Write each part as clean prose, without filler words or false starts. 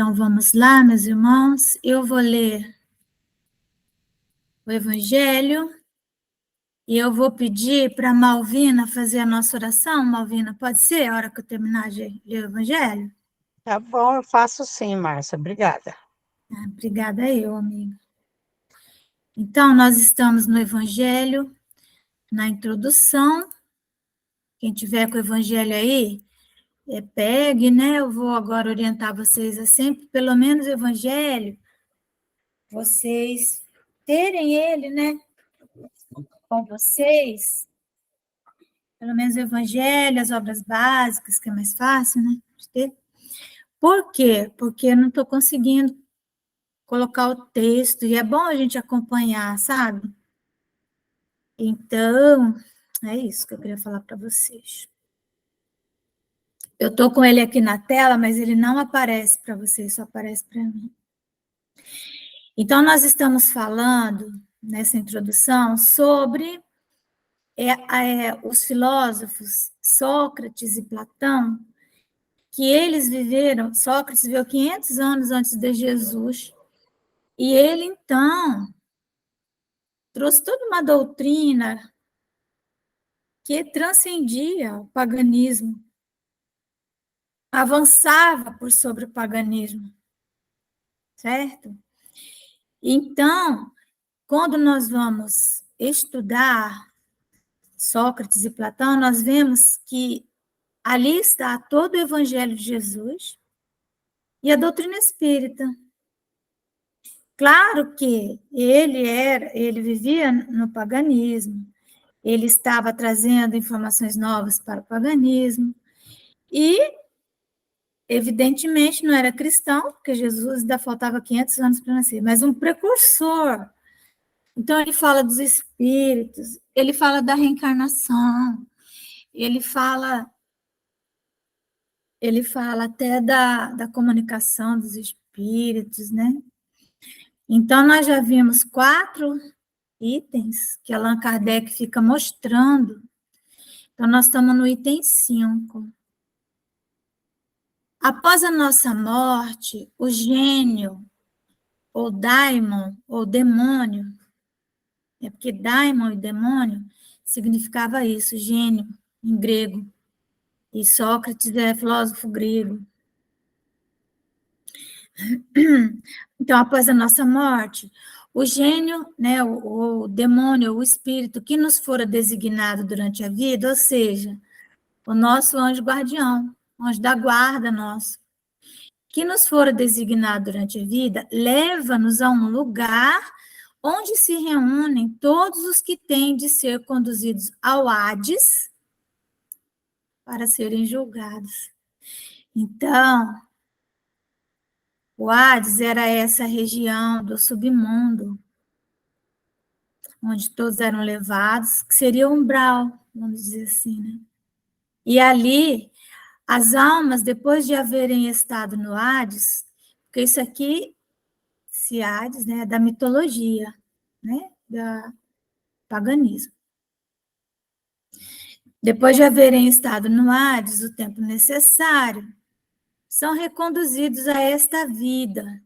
Então, vamos lá, meus irmãos. Eu vou ler o Evangelho e eu vou pedir para a Malvina fazer a nossa oração. Malvina, pode ser a hora que eu terminar de ler o Evangelho? Tá bom, eu faço sim, Márcia. Obrigada. Obrigada eu, amiga. Então, nós estamos no Evangelho, na introdução. Quem tiver com o Evangelho aí, pegue, né? Eu vou agora orientar vocês a sempre, pelo menos o Evangelho, vocês terem ele, né? Com vocês, pelo menos o Evangelho, as obras básicas, que é mais fácil, né? De ter. Por quê? Porque eu não estou conseguindo colocar o texto, e é bom a gente acompanhar, sabe? Então, é isso que eu queria falar para vocês. Eu estou com ele aqui na tela, mas ele não aparece para vocês, só aparece para mim. Então, nós estamos falando, nessa introdução, sobre os filósofos Sócrates e Platão, que eles viveram, Sócrates viveu 500 anos antes de Jesus, e ele, então, trouxe toda uma doutrina que transcendia o paganismo, avançava por sobre o paganismo, certo? Então, quando nós vamos estudar Sócrates e Platão, nós vemos que ali está todo o Evangelho de Jesus e a doutrina espírita. Claro que ele vivia no paganismo, ele estava trazendo informações novas para o paganismo e, evidentemente, não era cristão, porque Jesus ainda faltava 500 anos para nascer, mas um precursor. Então, ele fala dos espíritos, ele fala da reencarnação, ele fala até da comunicação dos espíritos, né? Então, nós já vimos 4 itens que Allan Kardec fica mostrando. Então, nós estamos no item 5. Após a nossa morte, o gênio, ou daimon, ou demônio, porque daimon e demônio significava isso, gênio, em grego. E Sócrates é filósofo grego. Então, após a nossa morte, o gênio, né, o demônio, o espírito que nos fora designado durante a vida, ou seja, o nosso anjo guardião, o anjo da guarda nosso, que nos fora designado durante a vida, leva-nos a um lugar onde se reúnem todos os que têm de ser conduzidos ao Hades para serem julgados. Então, o Hades era essa região do submundo, onde todos eram levados, que seria o umbral, vamos dizer assim, né? E ali, as almas, depois de haverem estado no Hades, porque isso aqui, esse Hades, né, é da mitologia, né, do paganismo. Depois de haverem estado no Hades o tempo necessário, são reconduzidos a esta vida,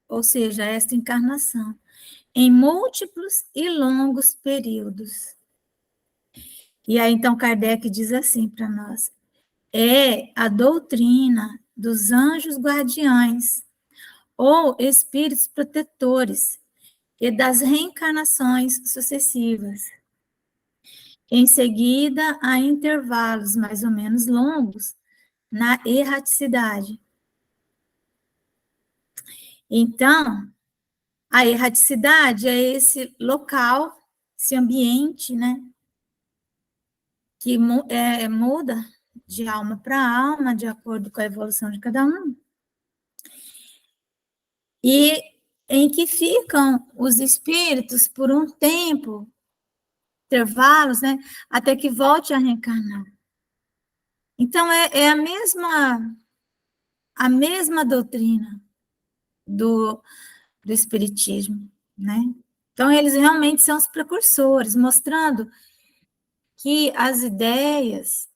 ou seja, a esta encarnação, em múltiplos e longos períodos. E aí, então, Kardec diz assim para nós: é a doutrina dos anjos guardiães, ou espíritos protetores, e das reencarnações sucessivas. Em seguida, há intervalos mais ou menos longos na erraticidade. Então, a erraticidade é esse local, esse ambiente, né, que muda de alma para alma, de acordo com a evolução de cada um, e em que ficam os espíritos por um tempo, intervalos, né, até que volte a reencarnar. Então, é a mesma doutrina do Espiritismo, né? Então, eles realmente são os precursores, mostrando que as ideias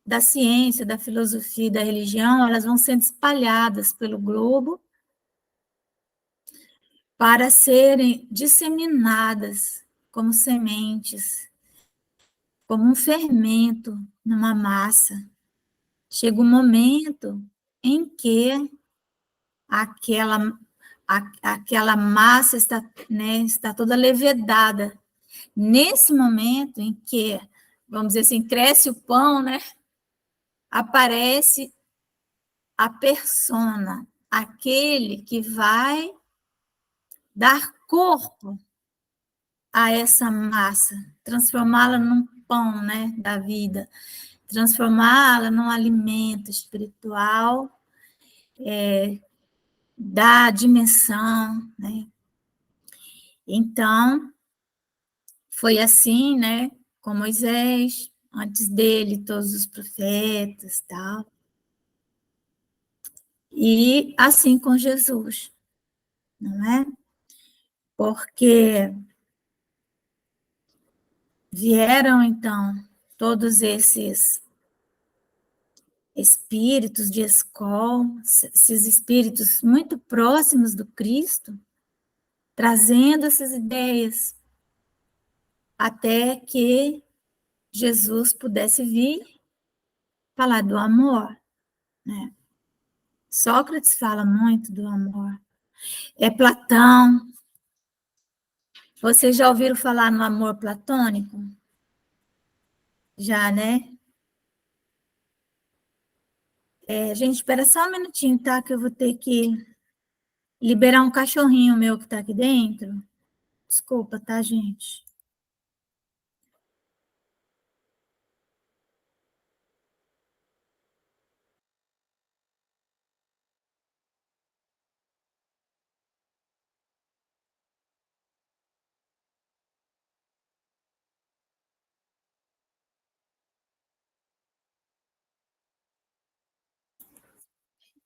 da ciência, da filosofia e da religião, elas vão sendo espalhadas pelo globo para serem disseminadas como sementes, como um fermento numa massa. Chega um momento em que aquela massa está, né, está toda levedada. Nesse momento em que, vamos dizer assim, cresce o pão, né, aparece a persona, aquele que vai dar corpo a essa massa, transformá-la num pão, né, da vida, transformá-la num alimento espiritual, da dimensão, né? Então, foi assim, né, com Moisés, antes dele, todos os profetas, tal. E assim com Jesus, não é? Porque vieram, então, todos esses espíritos de escola, esses espíritos muito próximos do Cristo, trazendo essas ideias, até que Jesus pudesse vir falar do amor, né? Sócrates fala muito do amor. É Platão. Vocês já ouviram falar no amor platônico? Já, né? Gente, espera só um minutinho, tá? Que eu vou ter que liberar um cachorrinho meu que está aqui dentro. Desculpa, tá, gente?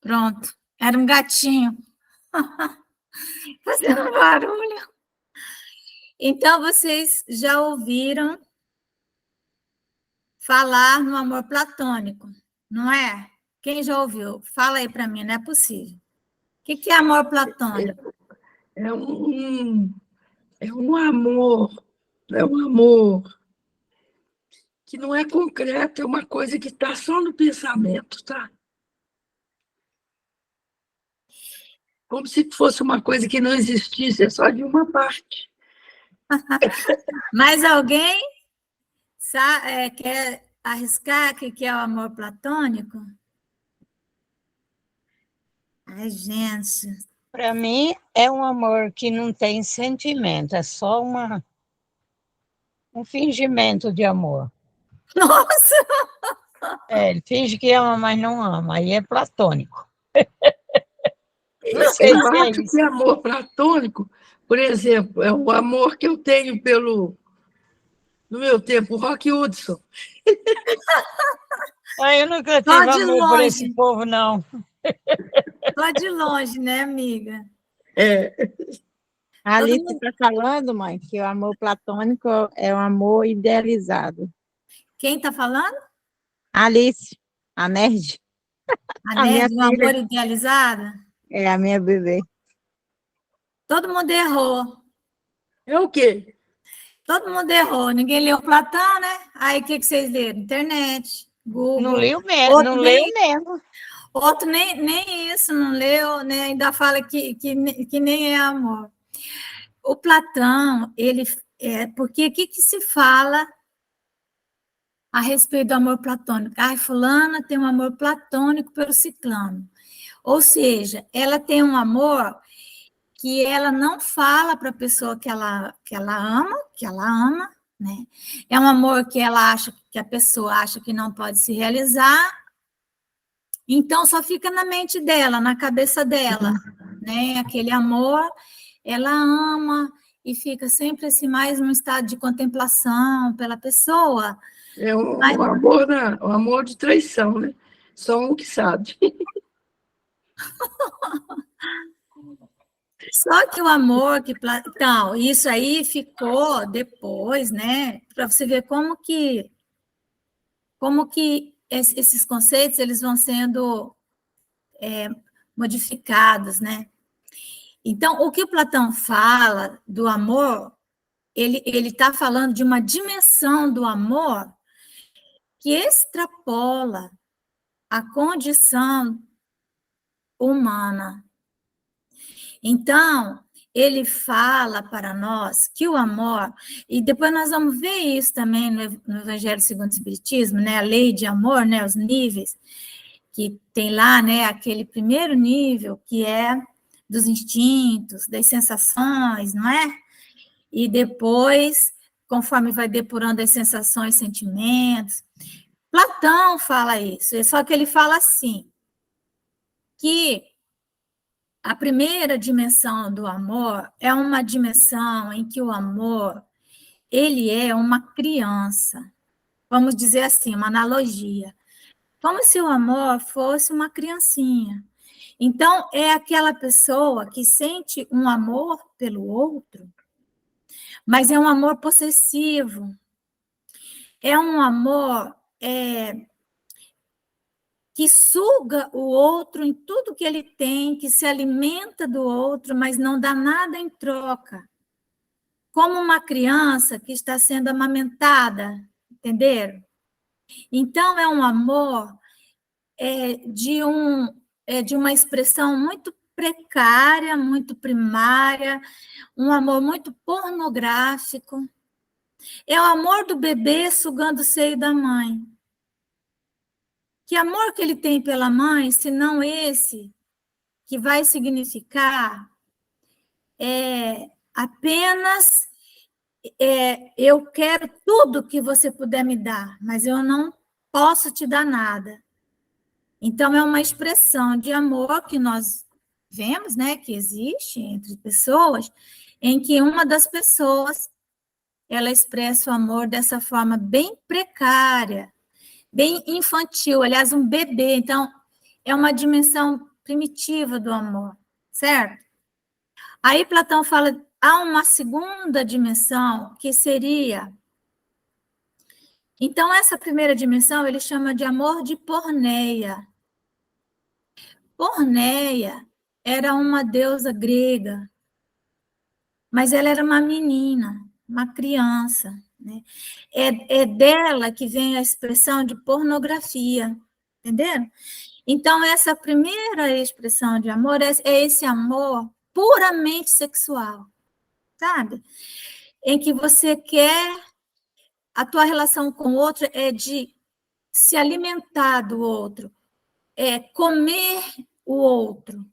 Pronto. Era um gatinho fazendo barulho. Então, vocês já ouviram falar no amor platônico, não é? Quem já ouviu? Fala aí para mim, não é possível. O que é amor platônico? É um, é um amor, é um amor que não é concreto, é uma coisa que está só no pensamento, tá? Como se fosse uma coisa que não existisse, é só de uma parte. Mais alguém quer arriscar o que é o amor platônico? Ai, gente. Para mim, é um amor que não tem sentimento, é só um fingimento de amor. Nossa! Ele finge que ama, mas não ama, aí é platônico. Não sei Eu se é acho isso. que amor platônico, por exemplo, é o amor que eu tenho no meu tempo, o Rock Hudson. Eu nunca Só tive de amor por esse longe. povo, não. Só de longe, né, amiga? É, A Todo Alice mundo... está falando, mãe, que o amor platônico é um amor idealizado. Quem está falando? A Alice, a nerd, A a minha nerd, o filha, amor idealizado? é a minha bebê. Todo mundo errou. é o quê? Todo mundo errou. Ninguém leu Platão, né? Aí o que vocês leram? Internet, Não Google. leio mesmo, Outro não leio nem, mesmo. outro nem isso não leu, né? Ainda fala que nem é amor. O Platão, ele porque o que se fala a respeito do amor platônico? Ai, fulana tem um amor platônico pelo ciclano. Ou seja, ela tem um amor que ela não fala para a pessoa que ela ama, né? É um amor que ela acha, que a pessoa acha que não pode se realizar, então só fica na mente dela, na cabeça dela, né? Aquele amor, ela ama e fica sempre assim, mais num estado de contemplação pela pessoa. É Mas, um amor de traição, né? Só um que sabe. só que o amor que... Então, isso aí ficou depois, né? Para você ver como que esses conceitos eles vão sendo modificados, né? Então, o que o Platão fala do amor, ele está falando de uma dimensão do amor que extrapola a condição humana. Então, ele fala para nós que o amor, e depois nós vamos ver isso também no Evangelho segundo o Espiritismo, né? A lei de amor, né? Os níveis, que tem lá, né? Aquele primeiro nível, que é dos instintos, das sensações, não é? E depois, conforme vai depurando as sensações, sentimentos. Platão fala isso, só que ele fala assim, que a primeira dimensão do amor é uma dimensão em que o amor, ele é uma criança. Vamos dizer assim, uma analogia. Como se o amor fosse uma criancinha. Então, é aquela pessoa que sente um amor pelo outro, mas é um amor possessivo. É um amor que suga o outro em tudo que ele tem, que se alimenta do outro, mas não dá nada em troca. Como uma criança que está sendo amamentada, entenderam? Então, é um amor de uma expressão muito precária, muito primária, um amor muito pornográfico. É o amor do bebê sugando o seio da mãe. Que amor que ele tem pela mãe, se não esse, que vai significar apenas eu quero tudo que você puder me dar, mas eu não posso te dar nada. Então, é uma expressão de amor que nós vemos, né, que existe entre pessoas, em que uma das pessoas, ela expressa o amor dessa forma bem precária, bem infantil, aliás, um bebê. Então, é uma dimensão primitiva do amor, certo? Aí Platão fala, há uma segunda dimensão, que seria... Então, essa primeira dimensão, ele chama de amor de Porneia. Porneia era uma deusa grega, mas ela era uma menina, uma criança, né? É dela que vem a expressão de pornografia, entenderam? Então, essa primeira expressão de amor é esse amor puramente sexual, sabe? Em que você quer, a tua relação com o outro é de se alimentar do outro, é comer o outro.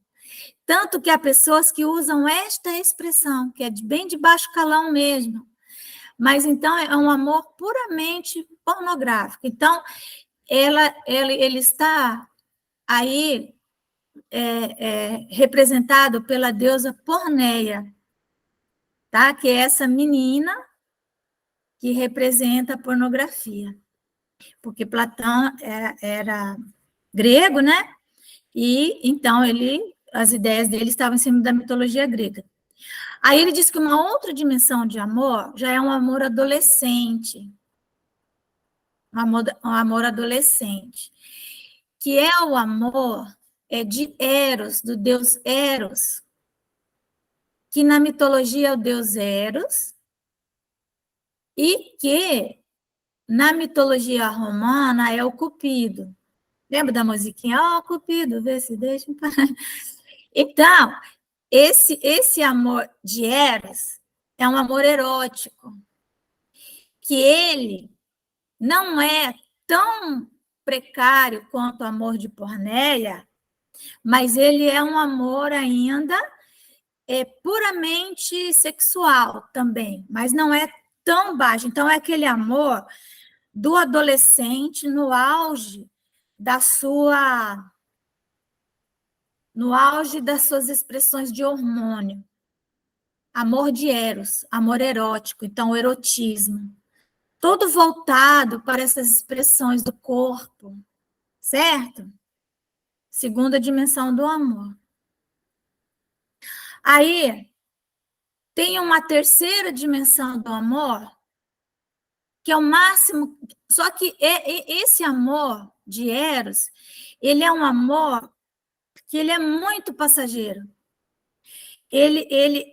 Tanto que há pessoas que usam esta expressão, que é bem de baixo calão mesmo, mas então é um amor puramente pornográfico. Então, ele está aí representado pela deusa Porneia, tá? Que é essa menina que representa a pornografia. Porque Platão era grego, né? E então as ideias dele estavam em cima da mitologia grega. Aí ele diz que uma outra dimensão de amor já é um amor adolescente. Um amor adolescente. Que é o amor de Eros, do deus Eros, que na mitologia é o deus Eros, e que na mitologia romana é o Cupido. Lembra da musiquinha? Ó, Cupido, vê se deixa. Então, esse amor de Eros é um amor erótico, que ele não é tão precário quanto o amor de Porneia, mas ele é um amor ainda puramente sexual também, mas não é tão baixo. Então, é aquele amor do adolescente no auge das suas expressões de hormônio. Amor de Eros, amor erótico, então o erotismo. Todo voltado para essas expressões do corpo, certo? Segunda dimensão do amor. Aí, tem uma terceira dimensão do amor, que é o máximo, só que esse amor de Eros, ele é um amor que ele é muito passageiro.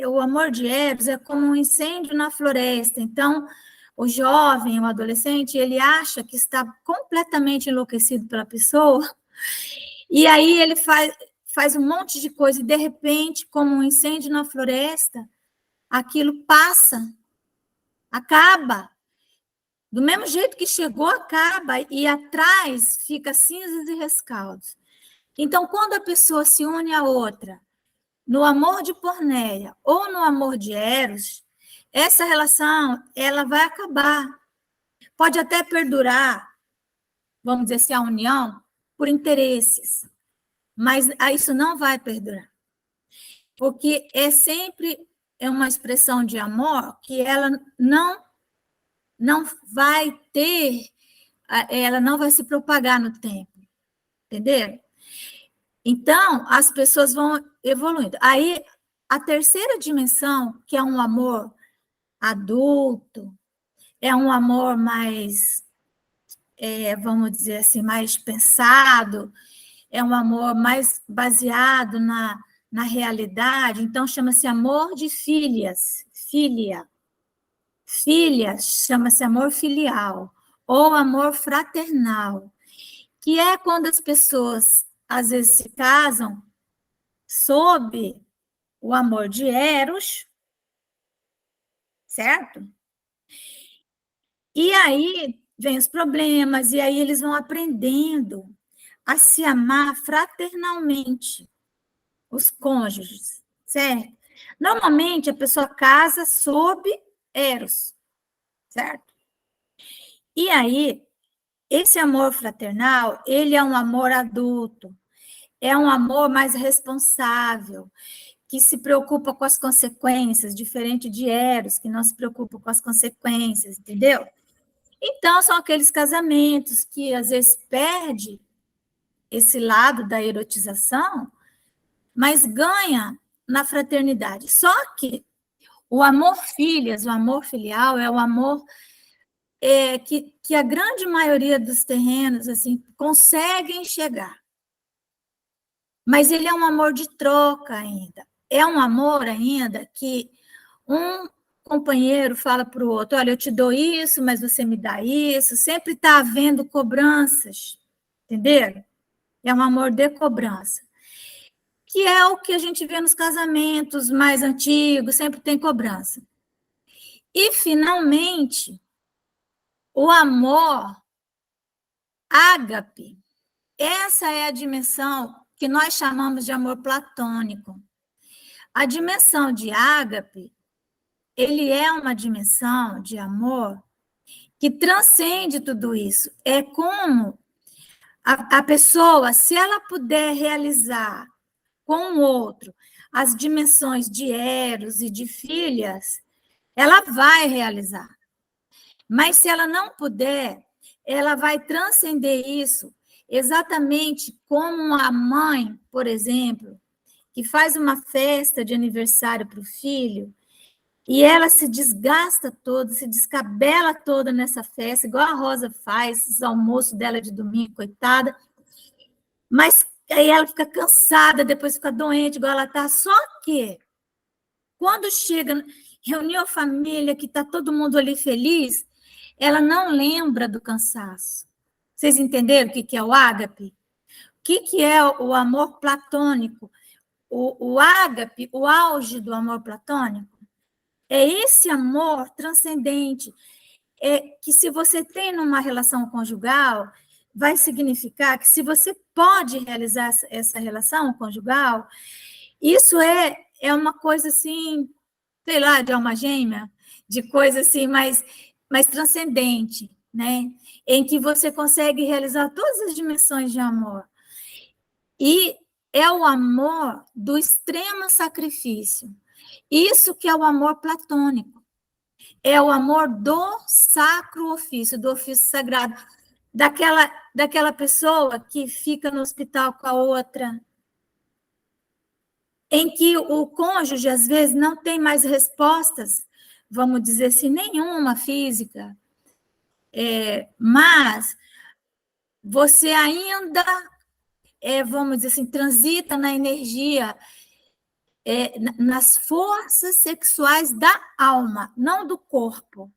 O amor de Eros é como um incêndio na floresta. Então, o jovem, o adolescente, ele acha que está completamente enlouquecido pela pessoa, e aí ele faz um monte de coisa, e de repente, como um incêndio na floresta, aquilo passa, acaba. Do mesmo jeito que chegou, acaba, e atrás fica cinzas e rescaldos. Então, quando a pessoa se une à outra, no amor de Porneia ou no amor de Eros, essa relação ela vai acabar. Pode até perdurar, vamos dizer assim, a união, por interesses, mas isso não vai perdurar. Porque sempre uma expressão de amor que ela não vai ter, ela não vai se propagar no tempo, entendeu? Então, as pessoas vão evoluindo. Aí, a terceira dimensão, que é um amor adulto, é um amor mais, vamos dizer assim, mais pensado, é um amor mais baseado na realidade, então chama-se amor de filhas, filia. Filha chama-se amor filial, ou amor fraternal, que é quando as pessoas, às vezes, se casam sob o amor de Eros, certo? E aí vem os problemas, e aí eles vão aprendendo a se amar fraternalmente, os cônjuges, certo? Normalmente, a pessoa casa sob Eros, certo? E aí, esse amor fraternal, ele é um amor adulto, é um amor mais responsável, que se preocupa com as consequências, diferente de Eros, que não se preocupa com as consequências, entendeu? Então, são aqueles casamentos que, às vezes, perde esse lado da erotização, mas ganha na fraternidade. Só que o amor filhas, o amor filial, é o amor que a grande maioria dos terrenos assim, conseguem chegar. Mas ele é um amor de troca ainda. É um amor ainda que um companheiro fala para o outro, olha, eu te dou isso, mas você me dá isso. Sempre está havendo cobranças, entenderam? É um amor de cobrança. Que é o que a gente vê nos casamentos mais antigos, sempre tem cobrança. E, finalmente, o amor ágape. Essa é a dimensão que nós chamamos de amor platônico. A dimensão de ágape, ele é uma dimensão de amor que transcende tudo isso. É como a pessoa, se ela puder realizar com o outro as dimensões de Eros e de filhas, ela vai realizar. Mas se ela não puder, ela vai transcender isso, exatamente como a mãe, por exemplo, que faz uma festa de aniversário para o filho, e ela se desgasta toda, se descabela toda nessa festa, igual a Rosa faz, os almoços dela de domingo, coitada, mas aí ela fica cansada, depois fica doente, igual ela está, só que quando chega, reuniu a família, que está todo mundo ali feliz, ela não lembra do cansaço. Vocês entenderam o que é o ágape? O que é o amor platônico? O ágape, o auge do amor platônico, é esse amor transcendente, que se você tem numa relação conjugal, vai significar que se você pode realizar essa relação conjugal, isso é uma coisa assim, sei lá, de alma gêmea, de coisa assim mais transcendente, né? Em que você consegue realizar todas as dimensões de amor. E é o amor do extremo sacrifício. Isso que é o amor platônico. É o amor do sacro ofício, do ofício sagrado, daquela pessoa que fica no hospital com a outra, em que o cônjuge, às vezes, não tem mais respostas, vamos dizer assim, nenhuma física, mas você ainda, vamos dizer assim, transita na energia, nas forças sexuais da alma, não do corpo,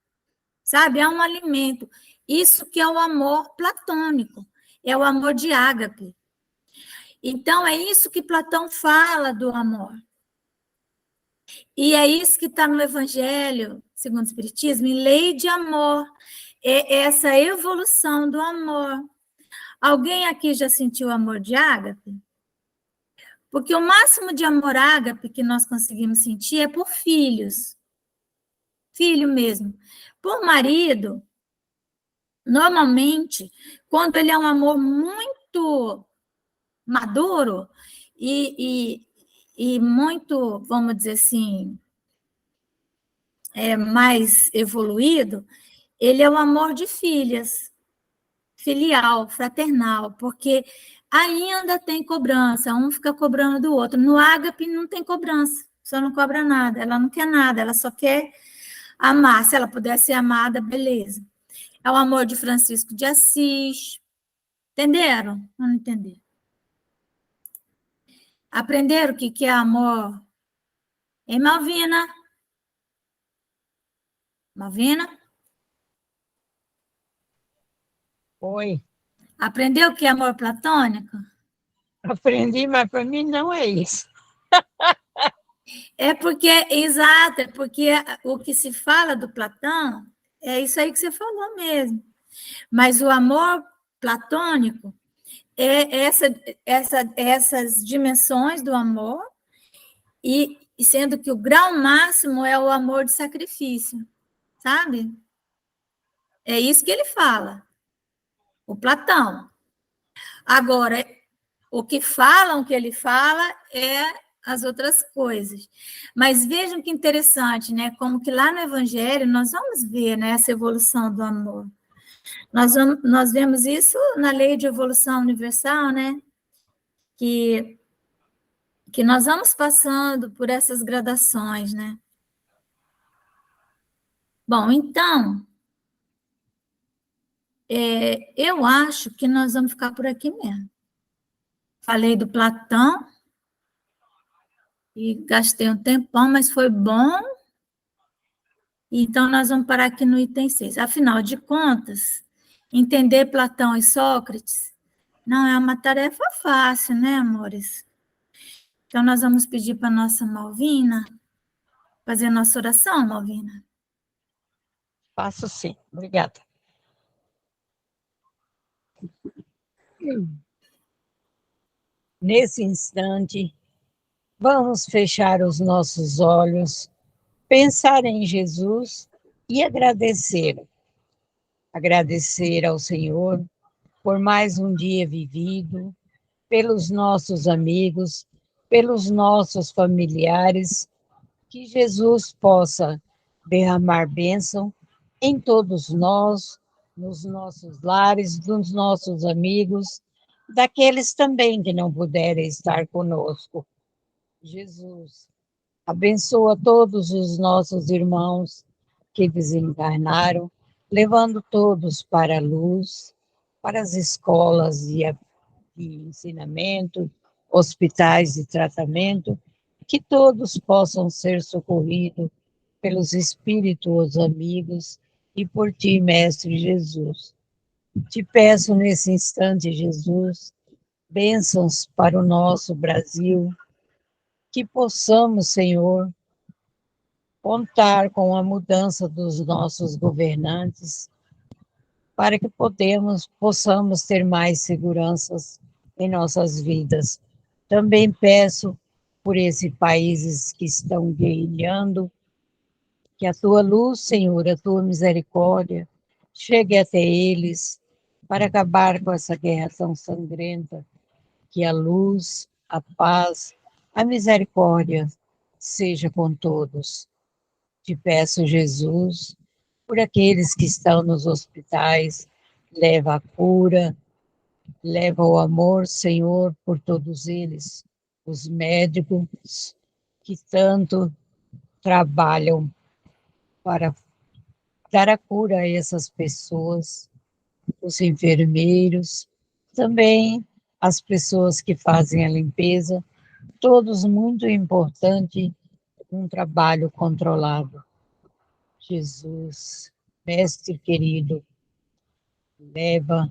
sabe? É um alimento. Isso que é o amor platônico, é o amor de ágape. Então, é isso que Platão fala do amor. E é isso que está no Evangelho, segundo o Espiritismo, em lei de amor. É essa evolução do amor. Alguém aqui já sentiu amor de ágape? Porque o máximo de amor ágape que nós conseguimos sentir é por filhos. Filho mesmo. Por marido, normalmente, quando ele é um amor muito maduro e muito, vamos dizer assim, mais evoluído, ele é o amor de filhas, filial, fraternal, porque ainda tem cobrança, um fica cobrando do outro. No ágape não tem cobrança, só não cobra nada, ela não quer nada, ela só quer amar. Se ela pudesse ser amada, beleza. É o amor de Francisco de Assis. Entenderam? Não entenderam? Aprenderam o que é amor? Hein, Malvina? Malvina? Oi, Aprendeu o que é amor platônico? aprendi, mas para mim não é isso. É porque, exato, é porque o que se fala do Platão é isso aí que você falou mesmo. Mas o amor platônico é essas dimensões do amor, e sendo que o grau máximo é o amor de sacrifício, sabe? É isso que ele fala, o Platão. Agora, o que falam que ele fala é as outras coisas. Mas vejam que interessante, né? Como que lá no Evangelho nós vamos ver, né, essa evolução do amor. Nós vemos isso na lei de evolução universal, né? Que nós vamos passando por essas gradações, né? Bom, então, eu acho que nós vamos ficar por aqui mesmo. Falei do Platão e gastei um tempão, mas foi bom. Então, nós vamos parar aqui no item 6. Afinal de contas, entender Platão e Sócrates não é uma tarefa fácil, né, amores? Então, nós vamos pedir para a nossa Malvina fazer a nossa oração, Malvina. Faço sim, obrigada. Nesse instante, vamos fechar os nossos olhos, pensar em Jesus e agradecer. Agradecer ao Senhor por mais um dia vivido, pelos nossos amigos, pelos nossos familiares, que Jesus possa derramar bênção em todos nós, nos nossos lares, dos nossos amigos, daqueles também que não puderem estar conosco. Jesus, abençoa todos os nossos irmãos que desencarnaram, levando todos para a luz, para as escolas de ensinamento, hospitais de tratamento, que todos possam ser socorridos pelos espíritos amigos e por ti, Mestre Jesus. Te peço nesse instante, Jesus, bênçãos para o nosso Brasil, que possamos, Senhor, contar com a mudança dos nossos governantes, para que possamos ter mais seguranças em nossas vidas. Também peço por esses países que estão guerrilhando, que a tua luz, Senhor, a tua misericórdia, chegue até eles para acabar com essa guerra tão sangrenta, que a luz, a paz, a misericórdia seja com todos. Te peço, Jesus, por aqueles que estão nos hospitais, leva a cura, leva o amor, Senhor, por todos eles, os médicos que tanto trabalham para dar a cura a essas pessoas, os enfermeiros, Também as pessoas que fazem a limpeza, todos muito importante, um trabalho controlado. Jesus, mestre querido, leva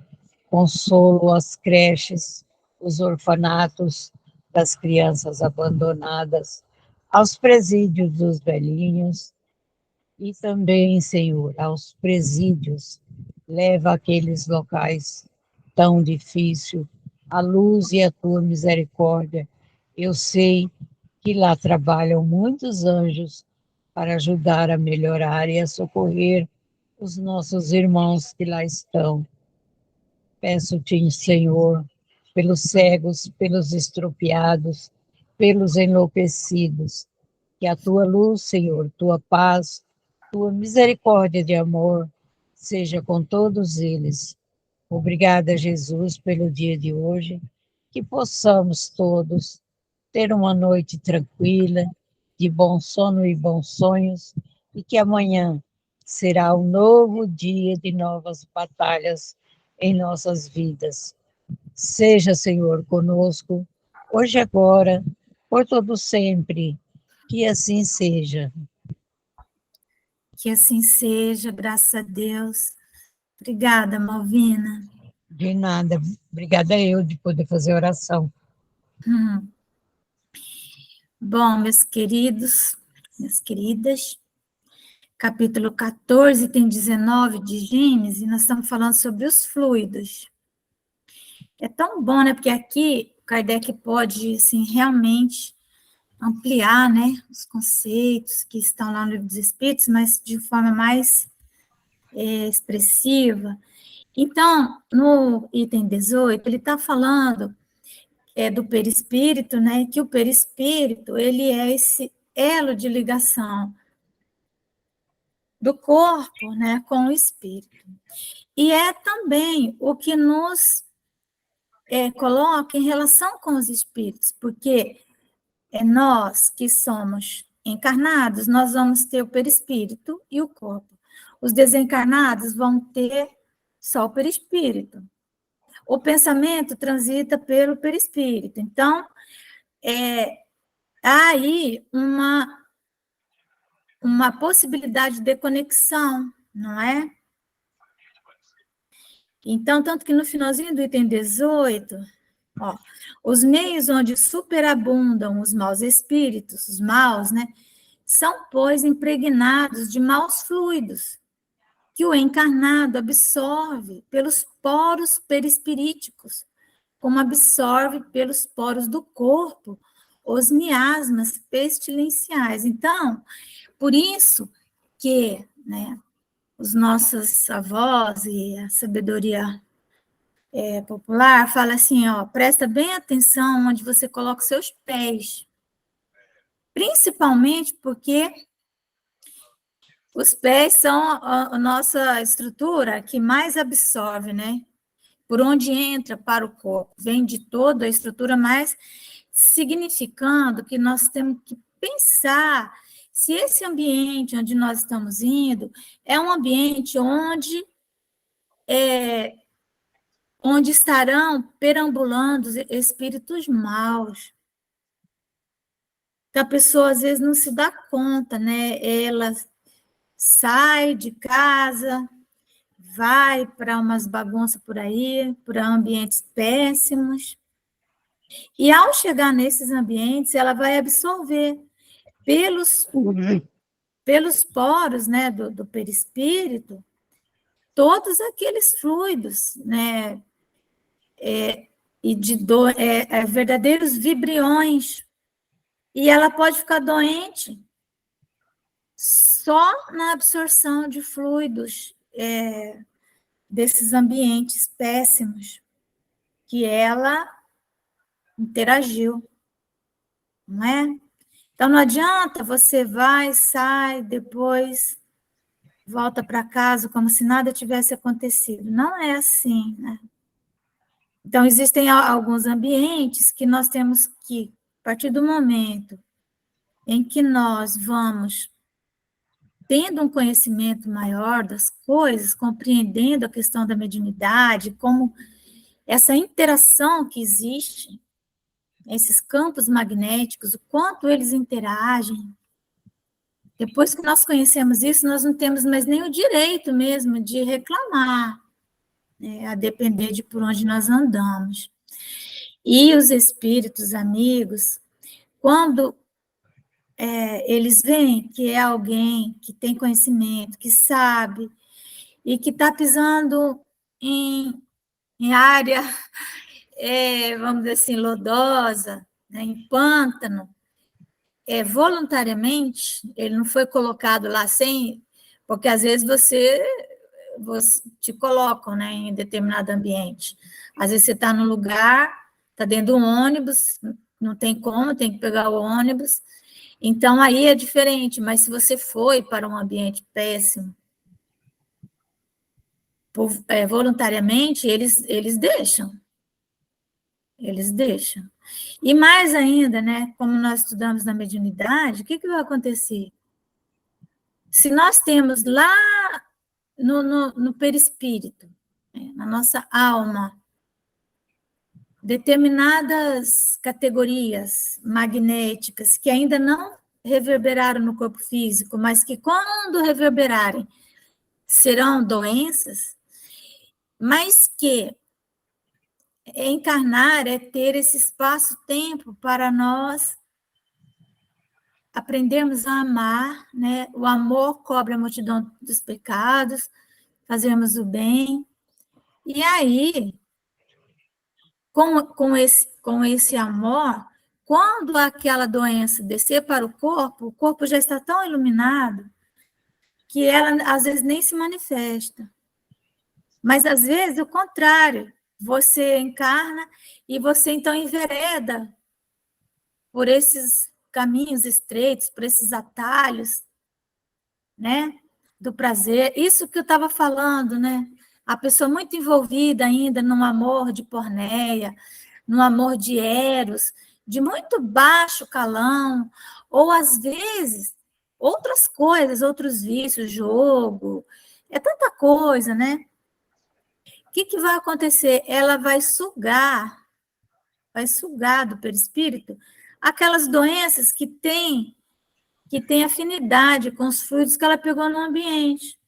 consolo às creches, os orfanatos das crianças abandonadas, aos presídios dos velhinhos e também, Senhor, aos presídios. Leva aqueles locais tão difíceis, a luz e a tua misericórdia. Eu sei que lá trabalham muitos anjos para ajudar a melhorar e a socorrer os nossos irmãos que lá estão. Peço-te, Senhor, pelos cegos, pelos estropiados, pelos enlouquecidos, que a tua luz, Senhor, tua paz, tua misericórdia de amor seja com todos eles. Obrigada, Jesus, pelo dia de hoje, que possamos todos ter uma noite tranquila, de bom sono e bons sonhos, e que amanhã será um novo dia de novas batalhas em nossas vidas. Seja, Senhor, conosco, hoje e agora, por todo sempre, que assim seja. Que assim seja, graças a Deus. Obrigada, Malvina. De nada, obrigada eu de poder fazer oração. Bom, meus queridos, minhas queridas, capítulo 14 tem 19 de Gênesis, e nós estamos falando sobre os fluidos. É tão bom, né? Porque aqui Kardec pode, assim, realmente ampliar, né, os conceitos que estão lá no Livro dos Espíritos, mas de forma mais expressiva. Então, no item 18, ele está falando do perispírito, né, que o perispírito, ele é esse elo de ligação do corpo, né, com o espírito. E é também o que nos coloca em relação com os espíritos, porque nós que somos encarnados, nós vamos ter o perispírito e o corpo. Os desencarnados vão ter só o perispírito. O pensamento transita pelo perispírito. Então, há aí uma possibilidade de conexão, não é? Então, tanto que no finalzinho do item 18, os meios onde superabundam os maus espíritos, os maus, né, são, pois, impregnados de maus fluidos, que o encarnado absorve pelos poros perispiríticos, como absorve pelos poros do corpo os miasmas pestilenciais. Então, por isso que, né, os nossos avós e a sabedoria popular fala assim, presta bem atenção onde você coloca os seus pés, principalmente porque os pés são a nossa estrutura que mais absorve, né? Por onde entra para o corpo, vem de toda a estrutura, mas significando que nós temos que pensar se esse ambiente onde nós estamos indo é um ambiente onde estarão perambulando espíritos maus. Então, a pessoa às vezes não se dá conta, né? Ela sai de casa, vai para umas bagunças por aí, para ambientes péssimos, e ao chegar nesses ambientes, ela vai absorver pelos poros, né, do perispírito, todos aqueles fluidos, né, e de verdadeiros vibriões, e ela pode ficar doente só na absorção de fluidos desses ambientes péssimos que ela interagiu, não é? Então, não adianta você vai, sai, depois volta para casa como se nada tivesse acontecido. Não é assim, né? Então, existem alguns ambientes que nós temos que, a partir do momento em que nós vamos tendo um conhecimento maior das coisas, compreendendo a questão da mediunidade, como essa interação que existe, esses campos magnéticos, o quanto eles interagem. Depois que nós conhecemos isso, nós não temos mais nem o direito mesmo de reclamar, né, a depender de por onde nós andamos. E os espíritos amigos, quando eles veem que é alguém que tem conhecimento, que sabe, e que está pisando em área, vamos dizer assim, lodosa, né, em pântano, voluntariamente, ele não foi colocado lá sem, porque às vezes você te colocam, né, em determinado ambiente. Às vezes você está no lugar, está dentro do ônibus, não tem como, tem que pegar o ônibus. Então, aí é diferente, mas se você foi para um ambiente péssimo, voluntariamente, eles deixam. Eles deixam. E mais ainda, né, como nós estudamos na mediunidade, o que vai acontecer? Se nós temos lá no perispírito, né, na nossa alma, determinadas categorias magnéticas que ainda não reverberaram no corpo físico, mas que quando reverberarem serão doenças, mas que encarnar é ter esse espaço-tempo para nós aprendermos a amar, né? O amor cobre a multidão dos pecados, fazermos o bem. E aí, com esse amor, quando aquela doença descer para o corpo já está tão iluminado que ela, às vezes, nem se manifesta. Mas, às vezes, o contrário. Você encarna e você, então, envereda por esses caminhos estreitos, por esses atalhos, né, do prazer. Isso que eu estava falando, né? A pessoa muito envolvida ainda num amor de porneia, num amor de eros, de muito baixo calão, ou, às vezes, outras coisas, outros vícios, jogo, é tanta coisa, né? O que vai acontecer? Ela vai sugar do perispírito aquelas doenças que têm afinidade com os fluidos que ela pegou no ambiente.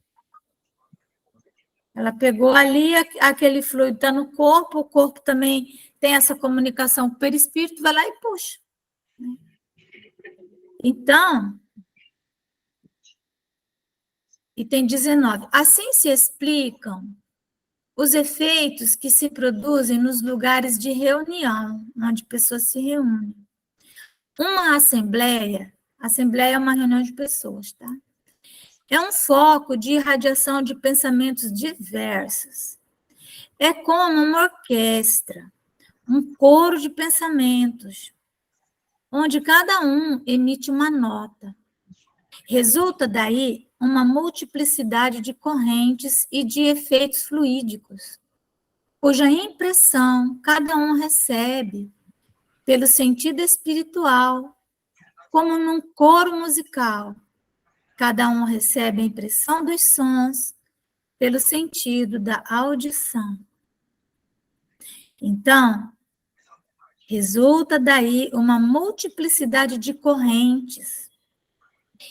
Ela pegou ali, aquele fluido está no corpo, o corpo também tem essa comunicação com o perispírito, vai lá e puxa. Então, item 19. Assim se explicam os efeitos que se produzem nos lugares de reunião, onde pessoas se reúnem. Uma assembleia é uma reunião de pessoas, tá? É um foco de irradiação de pensamentos diversos. É como uma orquestra, um coro de pensamentos, onde cada um emite uma nota. Resulta daí uma multiplicidade de correntes e de efeitos fluídicos, cuja impressão cada um recebe pelo sentido espiritual, como num coro musical. Cada um recebe a impressão dos sons pelo sentido da audição. Então, resulta daí uma multiplicidade de correntes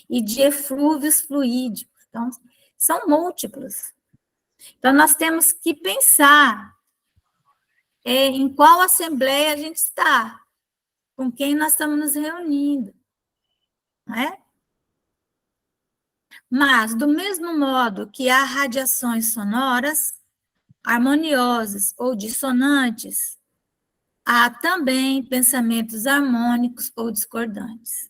e de eflúvios fluídicos. Então, são múltiplos. Então, nós temos que pensar em qual assembleia a gente está, com quem nós estamos nos reunindo, não é? Mas, do mesmo modo que há radiações sonoras, harmoniosas ou dissonantes, há também pensamentos harmônicos ou discordantes.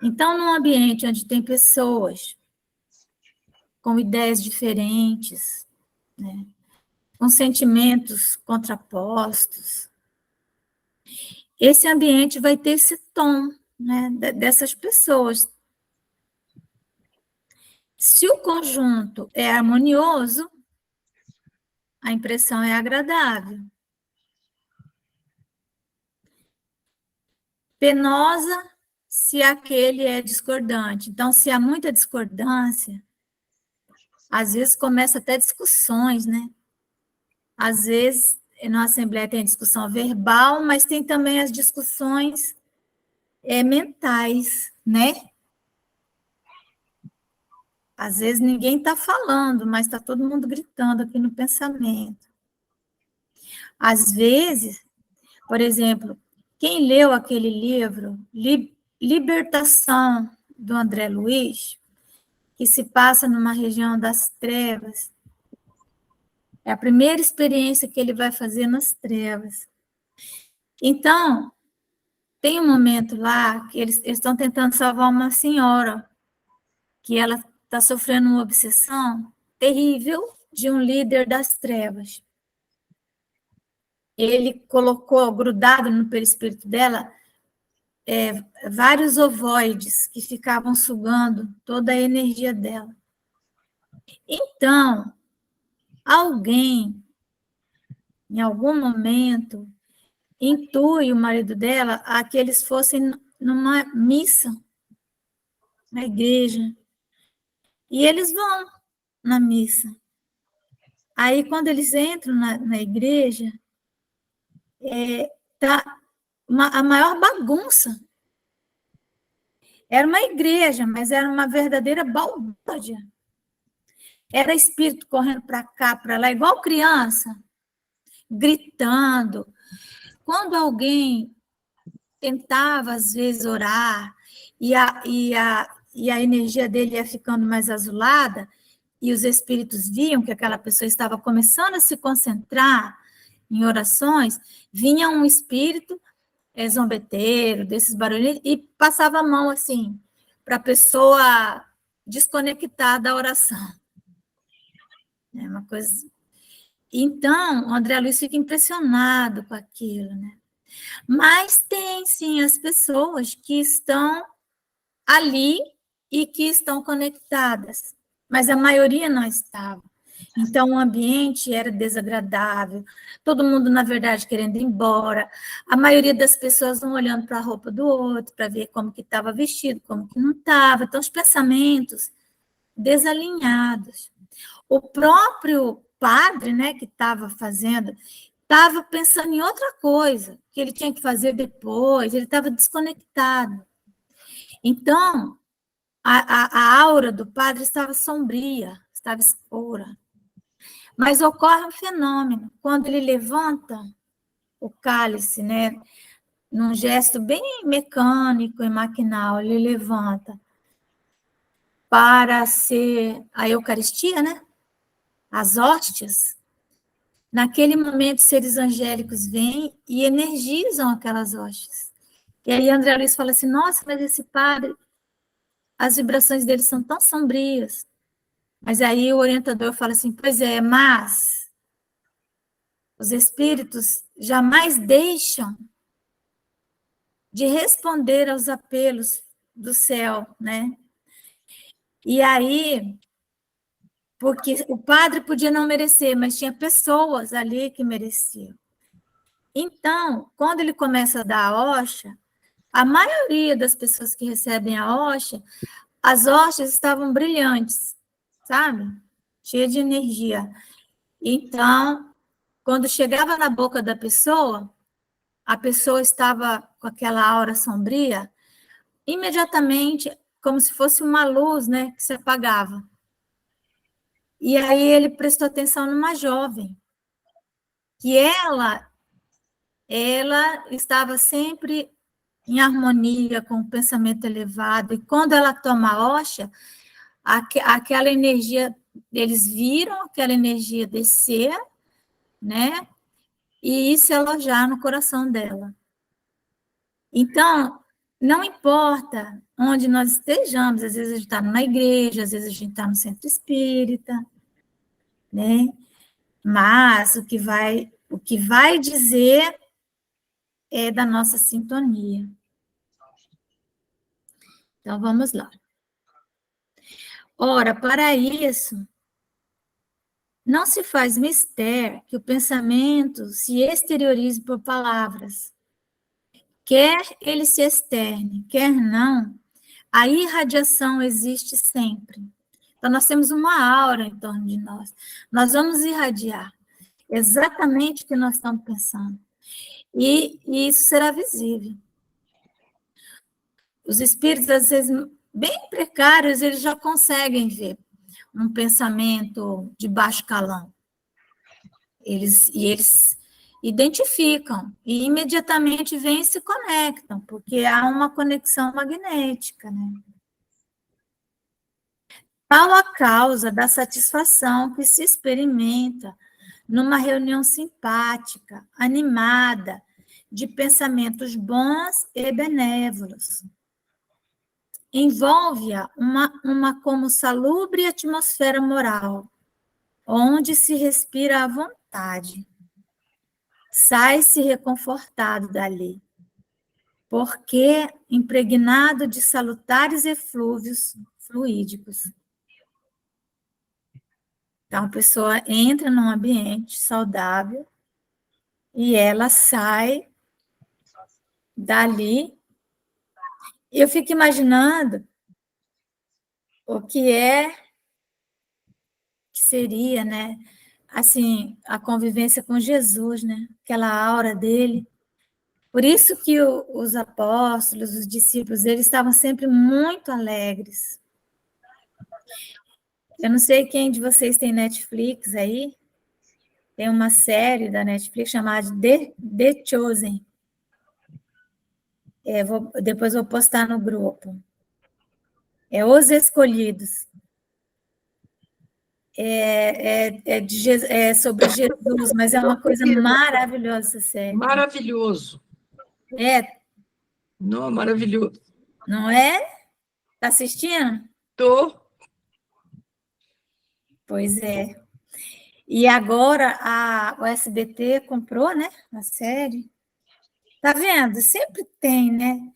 Então, num ambiente onde tem pessoas com ideias diferentes, né, com sentimentos contrapostos, esse ambiente vai ter esse tom, né, dessas pessoas. Se o conjunto é harmonioso, a impressão é agradável. Penosa, se aquele é discordante. Então, se há muita discordância, às vezes começa até discussões, né? às vezes, na Assembleia tem discussão verbal, mas tem também as discussões mentais, né? Às vezes ninguém está falando, mas está todo mundo gritando aqui no pensamento. Às vezes, por exemplo, quem leu aquele livro, Libertação, do André Luiz, que se passa numa região das trevas, é a primeira experiência que ele vai fazer nas trevas. Então, tem um momento lá que eles estão tentando salvar uma senhora, que ela está sofrendo uma obsessão terrível de um líder das trevas. Ele colocou, grudado no perispírito dela, vários ovoides que ficavam sugando toda a energia dela. Então, alguém, em algum momento, intui o marido dela a que eles fossem numa missa, na igreja. E eles vão na missa. Aí, quando eles entram na igreja, tá a maior bagunça. Era uma igreja, mas era uma verdadeira balbúrdia. Era espírito correndo para cá, para lá, igual criança, gritando. Quando alguém tentava, às vezes, orar, e a energia dele ia ficando mais azulada, e os espíritos viam que aquela pessoa estava começando a se concentrar em orações, vinha um espírito zombeteiro, desses barulhos, e passava a mão, assim, para a pessoa desconectar da oração. É uma coisa... Então, o André Luiz fica impressionado com aquilo, né? Mas tem, sim, as pessoas que estão ali e que estão conectadas, mas a maioria não estava. Então, o ambiente era desagradável, todo mundo, na verdade, querendo ir embora, a maioria das pessoas vão olhando para a roupa do outro, para ver como que estava vestido, como que não estava. Então, os pensamentos desalinhados. O próprio padre, né, que estava fazendo, estava pensando em outra coisa, que ele tinha que fazer depois, ele estava desconectado. Então, a aura do padre estava sombria, estava escura. Mas ocorre um fenômeno, quando ele levanta o cálice, né, num gesto bem mecânico e maquinal, ele levanta para ser a Eucaristia, né, as hóstias. Naquele momento, seres angélicos vêm e energizam aquelas hóstias. E aí André Luiz fala assim, nossa, mas esse padre, as vibrações dele são tão sombrias. Mas aí o orientador fala assim, pois é, mas os espíritos jamais deixam de responder aos apelos do céu, né? E aí, porque o padre podia não merecer, mas tinha pessoas ali que mereciam. Então, quando ele começa a dar a hóstia, a maioria das pessoas que recebem a hóstia, as hóstias estavam brilhantes, sabe? Cheia de energia. Então, quando chegava na boca da pessoa, a pessoa estava com aquela aura sombria, imediatamente, como se fosse uma luz, né, que se apagava. E aí ele prestou atenção numa jovem, que ela estava sempre em harmonia com o pensamento elevado, e quando ela toma a hóstia, aquela energia, eles viram aquela energia descer, né, e se alojar no coração dela. Então, não importa onde nós estejamos, às vezes a gente está numa igreja, às vezes a gente está no centro espírita, né? Mas o que vai dizer é da nossa sintonia. Então, vamos lá. Ora, para isso, não se faz mister que o pensamento se exteriorize por palavras. Quer ele se externe, quer não, a irradiação existe sempre. Então, nós temos uma aura em torno de nós. Nós vamos irradiar. exatamente o que nós estamos pensando. E isso será visível. Os espíritos, às vezes, bem precários, eles já conseguem ver um pensamento de baixo calão. Eles identificam e imediatamente vêm e se conectam, porque há uma conexão magnética, né? Tal a causa da satisfação que se experimenta numa reunião simpática, animada, de pensamentos bons e benévolos. Envolve-a uma como salubre atmosfera moral, onde se respira à vontade. Sai-se reconfortado dali, porque impregnado de salutares eflúvios fluídicos. Então, a pessoa entra num ambiente saudável e ela sai dali. Eu fico imaginando o que seria, né? Assim, a convivência com Jesus, né? Aquela aura dele. Por isso que os apóstolos, os discípulos, eles estavam sempre muito alegres. Eu não sei quem de vocês tem Netflix aí. Tem uma série da Netflix chamada The Chosen. Depois vou postar no grupo. Os Escolhidos. É sobre Jesus, mas é uma coisa maravilhosa essa série. Maravilhoso. Não, maravilhoso. Não é? Está assistindo? Tô. Pois é. E agora o SBT comprou, né? A série. Tá vendo? Sempre tem, né?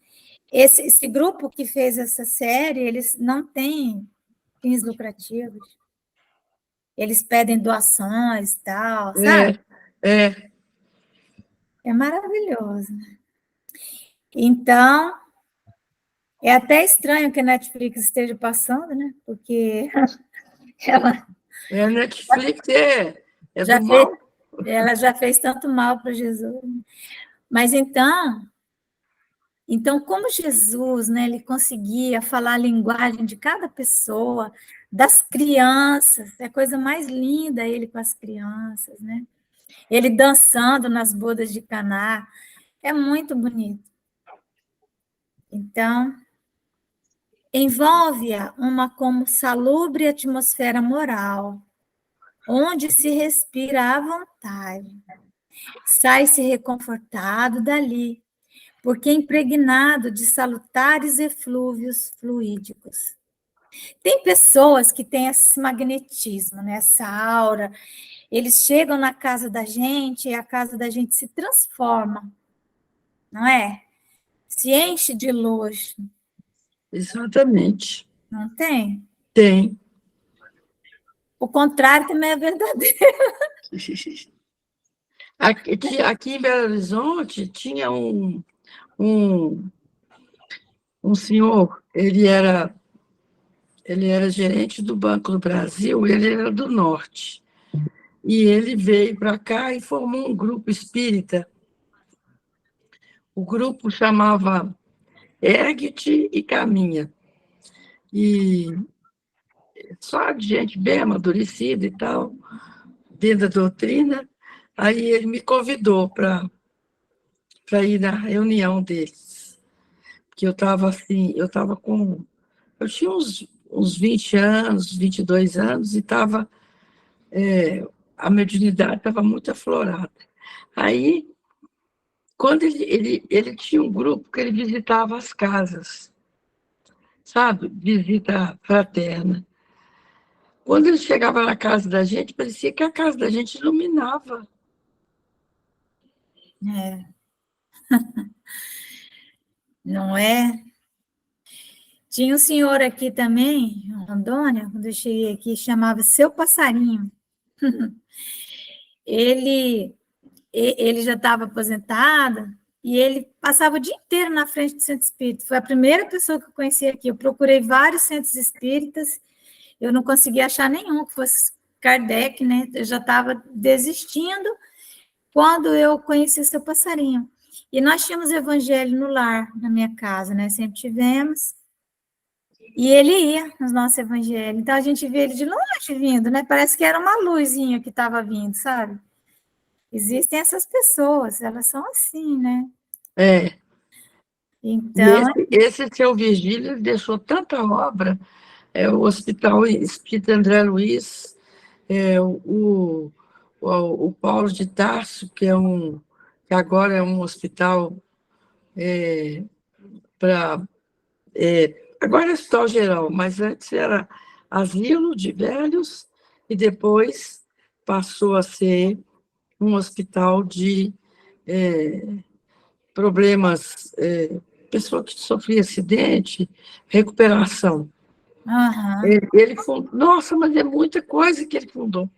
Esse grupo que fez essa série, eles não têm fins lucrativos. Eles pedem doações e tal, sabe? É maravilhoso. Então, é até estranho que a Netflix esteja passando, né? Porque ela... A Netflix é já do mal. Ela já fez tanto mal para Jesus. Mas então, como Jesus, né, ele conseguia falar a linguagem de cada pessoa, das crianças, é a coisa mais linda ele com as crianças, né? Ele dançando nas bodas de Caná, é muito bonito. Então, envolve-a uma como salubre atmosfera moral, onde se respira à vontade. Sai-se reconfortado dali, porque é impregnado de salutares eflúvios fluídicos. Tem pessoas que têm esse magnetismo, né? Essa aura. Eles chegam na casa da gente e a casa da gente se transforma, não é? Se enche de luz. Exatamente. Não tem? Tem. O contrário também é verdadeiro. Aqui em Belo Horizonte tinha um senhor, ele era gerente do Banco do Brasil, ele era do Norte. E ele veio para cá e formou um grupo espírita. O grupo chamava Ergue-te e Caminha. E só de gente bem amadurecida e tal, dentro da doutrina. Aí ele me convidou para ir na reunião deles. Porque eu estava assim, eu tinha uns 20 anos, 22 anos, e a mediunidade estava muito aflorada. Aí, quando ele tinha um grupo que ele visitava as casas, sabe? Visita fraterna. Quando ele chegava na casa da gente, parecia que a casa da gente iluminava. Não é? Tinha um senhor aqui também, em Rondônia, quando eu cheguei aqui, chamava Seu Passarinho. Ele já estava aposentado e ele passava o dia inteiro na frente do centro espírita. Foi a primeira pessoa que eu conheci aqui. Eu procurei vários centros espíritas, eu não consegui achar nenhum que fosse Kardec, né? Eu já estava desistindo quando eu conheci seu passarinho. E nós tínhamos evangelho no lar, na minha casa, né? Sempre tivemos. E ele ia nos nossos evangelhos. Então, a gente vê ele de longe vindo, né? Parece que era uma luzinha que estava vindo, sabe? Existem essas pessoas, elas são assim, né? É. Então, Esse seu Virgílio ele deixou tanta obra, o Hospital Espírita André Luiz, o Paulo de Tarso, que agora é um hospital para. Agora é hospital geral, mas antes era asilo de velhos e depois passou a ser um hospital de problemas, pessoa que sofria acidente, recuperação. Ele fundou, nossa, mas é muita coisa que ele fundou.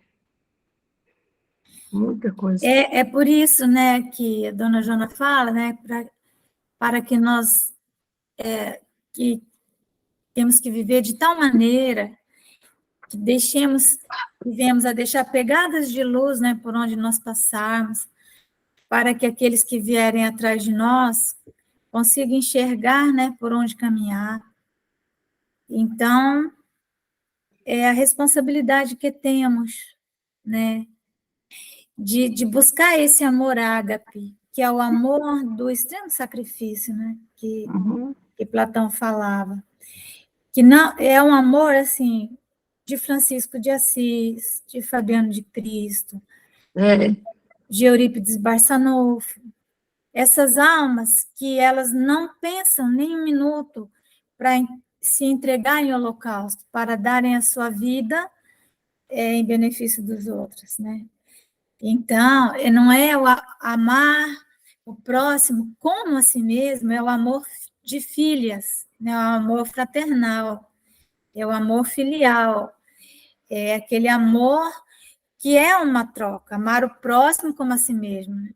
Muita coisa. é por isso, né, que a dona Jona fala, né, para que nós que temos que viver de tal maneira que vivemos a deixar pegadas de luz, né, por onde nós passarmos, para que aqueles que vierem atrás de nós consigam enxergar, né, por onde caminhar. Então, é a responsabilidade que temos, né, de buscar esse amor ágape, que é o amor do extremo sacrifício, né, que Platão falava, que não é um amor assim de Francisco de Assis, de Fabiano de Cristo, de Eurípides Barçanufo, essas almas que elas não pensam nem um minuto para se entregar em holocausto, para darem a sua vida em benefício dos outros, né? Então, não é o amar o próximo como a si mesmo, é o amor de filhas, né? É o amor fraternal, é o amor filial, é aquele amor que é uma troca, amar o próximo como a si mesmo. Né?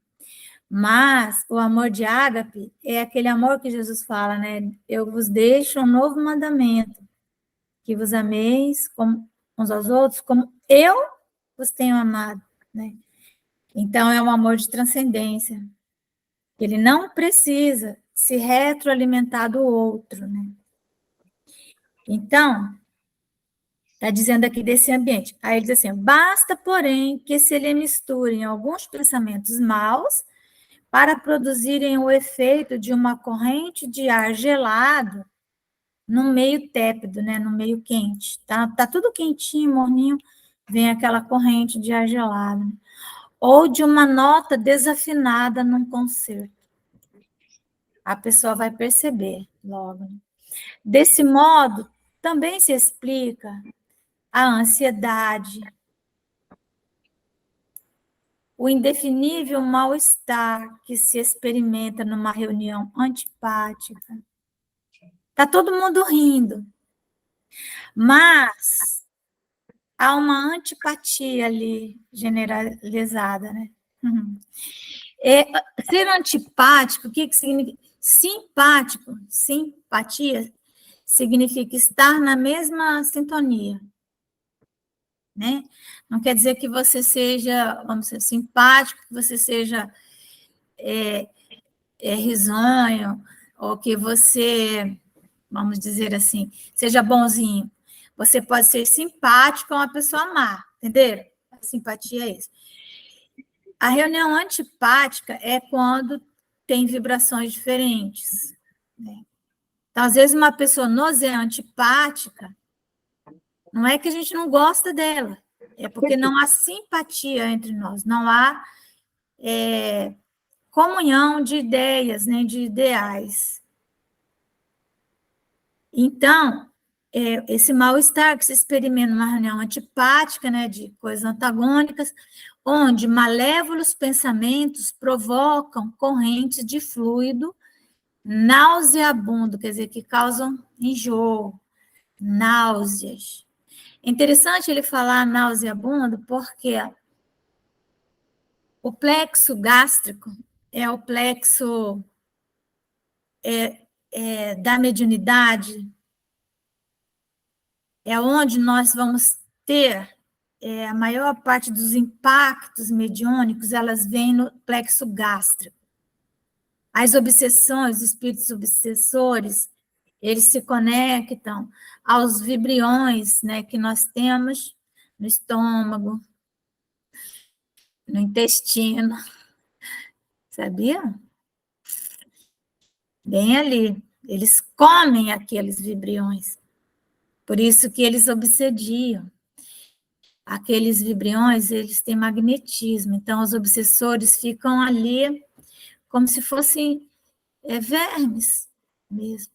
Mas o amor de ágape é aquele amor que Jesus fala, né? Eu vos deixo um novo mandamento, que vos ameis uns aos outros, como eu vos tenho amado, né? Então, é um amor de transcendência. Ele não precisa se retroalimentar do outro, né? Então, está dizendo aqui desse ambiente. Aí ele diz assim, basta, porém, que se lhe misturem alguns pensamentos maus para produzirem o efeito de uma corrente de ar gelado no meio tépido, né? No meio quente. Tá tudo quentinho, morninho, vem aquela corrente de ar gelado. Né? Ou de uma nota desafinada num concerto. A pessoa vai perceber logo. Desse modo, também se explica a ansiedade, o indefinível mal-estar que se experimenta numa reunião antipática. Está todo mundo rindo, mas há uma antipatia ali generalizada, né? Ser antipático, o que significa? Simpático, simpatia, significa estar na mesma sintonia, né? Não quer dizer que você seja, vamos dizer, simpático, que você seja risonho, ou que você, vamos dizer assim, seja bonzinho. Você pode ser simpático a uma pessoa má, entenderam? A simpatia é isso. A reunião antipática é quando tem vibrações diferentes. Né? Então, às vezes, uma pessoa nos é antipática, não é que a gente não gosta dela, é porque não há simpatia entre nós, não há comunhão de ideias, nem de ideais. Então, esse mal-estar que se experimenta numa reunião antipática, né, de coisas antagônicas, onde malévolos pensamentos provocam correntes de fluido nauseabundo, quer dizer, que causam enjoo, náuseas. É interessante ele falar nauseabundo, porque o plexo gástrico é o plexo da mediunidade, é onde nós vamos ter a maior parte dos impactos mediúnicos, elas vêm no plexo gástrico. As obsessões, os espíritos obsessores, eles se conectam aos vibriões, né, que nós temos no estômago, no intestino. Sabia? Bem ali. Eles comem aqueles vibriões. Por isso que eles obsediam. Aqueles vibriões, eles têm magnetismo. Então, os obsessores ficam ali como se fossem vermes mesmo.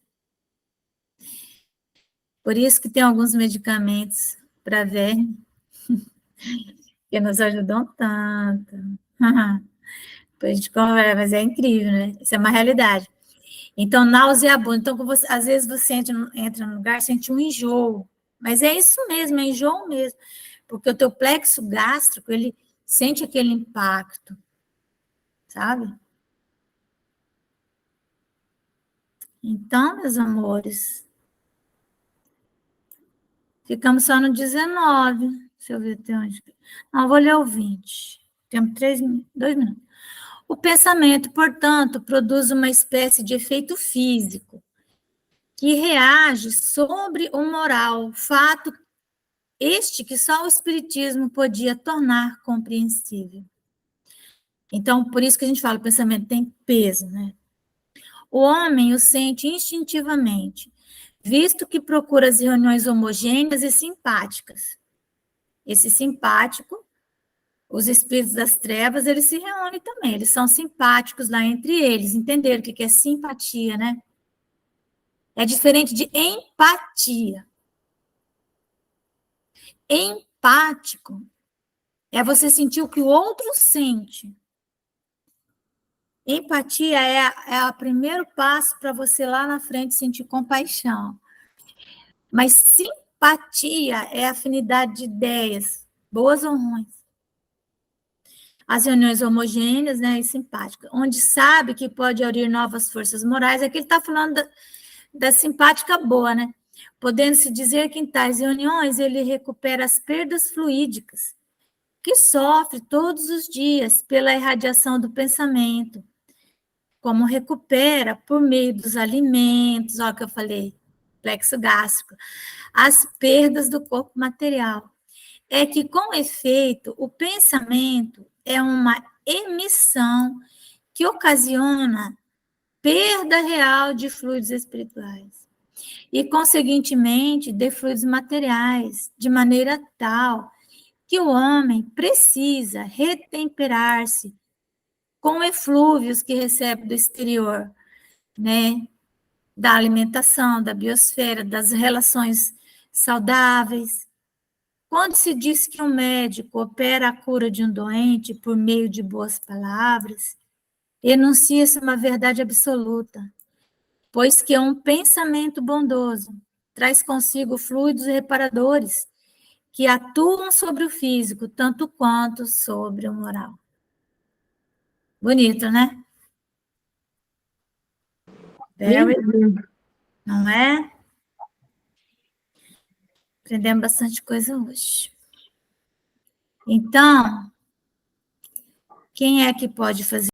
Por isso que tem alguns medicamentos para verme que nos ajudam tanto. Depois a gente conversa, mas é incrível, né? Isso é uma realidade. Então, nauseabundo. Então, às vezes você entra num lugar, sente um enjoo. Mas é isso mesmo, é enjoo mesmo. Porque o teu plexo gástrico, ele sente aquele impacto, sabe? Então, meus amores, ficamos só no 19. Deixa eu ver até onde. Não, vou ler o 20. Temos 2 minutos. O pensamento, portanto, produz uma espécie de efeito físico que reage sobre o moral, fato este que só o Espiritismo podia tornar compreensível. Então, por isso que a gente fala, o pensamento tem peso, né? O homem o sente instintivamente, visto que procura as reuniões homogêneas e simpáticas. Esse simpático, os espíritos das trevas, eles se reúnem também, eles são simpáticos lá entre eles, entenderam o que é simpatia, né? É diferente de empatia. Empático é você sentir o que o outro sente. Empatia é o primeiro passo para você lá na frente sentir compaixão. Mas simpatia é afinidade de ideias, boas ou ruins. As reuniões homogêneas, né, e simpáticas, onde sabe que pode aurir novas forças morais, aqui ele está falando da simpática boa, né? Podendo-se dizer que em tais reuniões ele recupera as perdas fluídicas, que sofre todos os dias pela irradiação do pensamento, como recupera por meio dos alimentos, olha o que eu falei, plexo gástrico, as perdas do corpo material. É que, com efeito, o pensamento é uma emissão que ocasiona perda real de fluidos espirituais e, conseguintemente, de fluidos materiais, de maneira tal que o homem precisa retemperar-se com eflúvios que recebe do exterior, né? Da alimentação, da biosfera, das relações saudáveis. Quando se diz que um médico opera a cura de um doente por meio de boas palavras, enuncia-se uma verdade absoluta, pois que um pensamento bondoso traz consigo fluidos reparadores que atuam sobre o físico tanto quanto sobre o moral. Bonito, né? Não é? Aprendemos bastante coisa hoje. Então, quem é que pode fazer